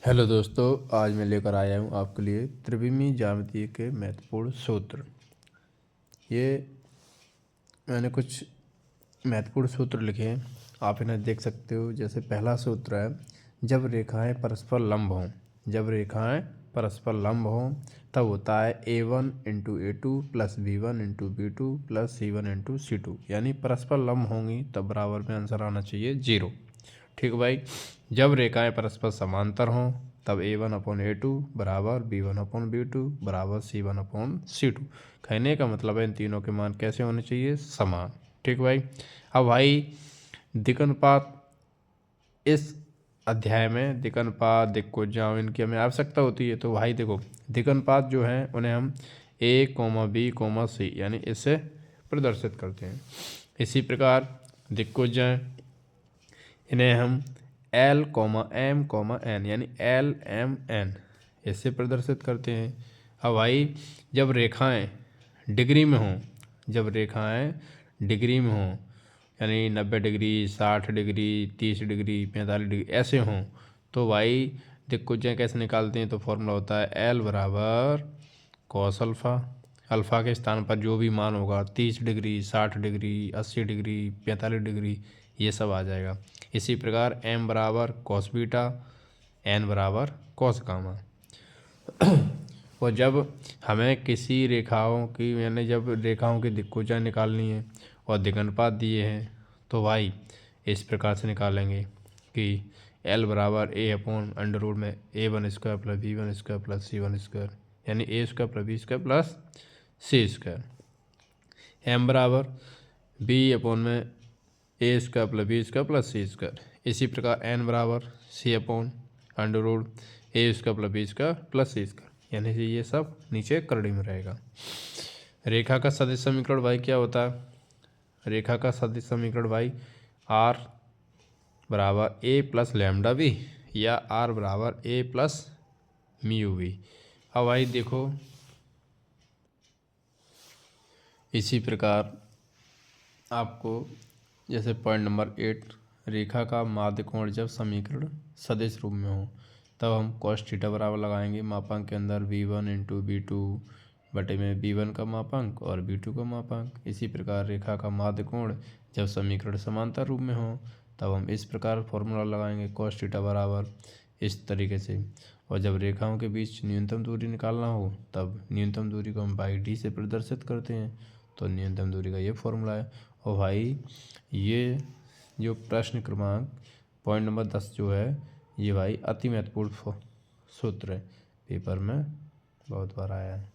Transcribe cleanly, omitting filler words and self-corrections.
Hello दोस्तों, आज मैं लेकर आया हूँ आपके लिए त्रिविमीय ज्यामिति के महत्वपूर्ण सूत्र। ये मैंने कुछ महत्वपूर्ण सूत्र लिखे हैं, आप इन्हें देख सकते हो। जैसे पहला सूत्र है, जब रेखाएं परस्पर लंब हों। जब रेखाएं परस्पर लंब हों तब होता है A1 into A2 plus B1 into B2 plus C1 into C2। यानी परस्पर लंब होंगी तब बराबर में आंसर आना चाहिए 0। ठीक भाई। जब रेखाएं परस्पर समांतर हों तब A1/A2 बराबर B1/B2 बराबर C1/C2। कहने का मतलब है इन तीनों के मान कैसे होने चाहिए? समान। ठीक भाई। अब भाई दिक्कनुपात, इस अध्याय में दिक्कनुपात, दिक्कोजाओं इनकी हमें आवश्यकता होती है। तो भाई देखो, दिक्कनुपात जो है उन्हें हम A, B, C यानी इससे प्रदर्शित करते हैं। इसी प्रकार दिक्कोजाएं, इन्हें हम L, M, N यानी LMN इससे प्रदर्शित करते हैं। अब भाई जब रेखाएं डिग्री में हों, जब रेखाएं डिग्री में हों यानी 90 डिग्री, 60 डिग्री, 30 डिग्री, 45 डिग्री ऐसे हों तो भाई दिक्कुजाएं कैसे निकालते हैं? तो फॉर्मूला होता है L बराबर कॉस अल्फ़ा। अल्फ़ा के स्थान पर जो भी मान होगा 30 डिग्री, 60 डिग्री, 80 डिग्री, 45 डिग्री ये सब आ जाएगा। इसी प्रकार M बराबर कॉस बीटा, N बराबर कॉस गामा। और जब हमें किसी रेखाओं की यानी जब रेखाओं की दिक्कुजाएं निकालनी है और दिक्कनुपात दिए हैं तो भाई इस प्रकार से निकालेंगे कि L बराबर A/√में A1² plus B1² plus C1² यानी A² plus B² plus C²। M बराबर B/में A² plus B² plus C²। इसी प्रकार N बराबर C/√A² plus B² plus C²। यानी कि ये सब नीचे करड़ी में रहेगा। रेखा का सदिश समीकरण भाई क्या होता है? रेखा का सदिश समीकरण भाई R बराबर A प्लस लैम्डा बी या R बराबर A प्लस म्यू बी। अब भाई देखो, इसी प्रकार आपको जैसे पॉइंट नंबर 8, रेखा का माध्य कोण जब समीकरण सदिश रूप में हो तब हम cos थीटा बराबर लगाएंगे मापांक के अंदर V1 इंटू B2 बटे में B1 का मापांक और B2 का मापांक। इसी प्रकार रेखा का माध्य कोण जब समीकरण समांतर रूप में हो तब हम इस प्रकार फॉर्मूला लगाएंगे cos थीटा बराबर इस तरीके से। और जब रेखाओं के बीच न्यूनतम दूरी निकालना हो तब न्यूनतम दूरी को हम बाई डी से प्रदर्शित करते हैं। तो न्यूनतम दूरी का ये फॉर्मूला है। और भाई ये जो प्रश्न क्रमांक पॉइंट नंबर 10 जो है ये भाई अति महत्वपूर्ण सूत्र है, पेपर में बहुत बार आया है।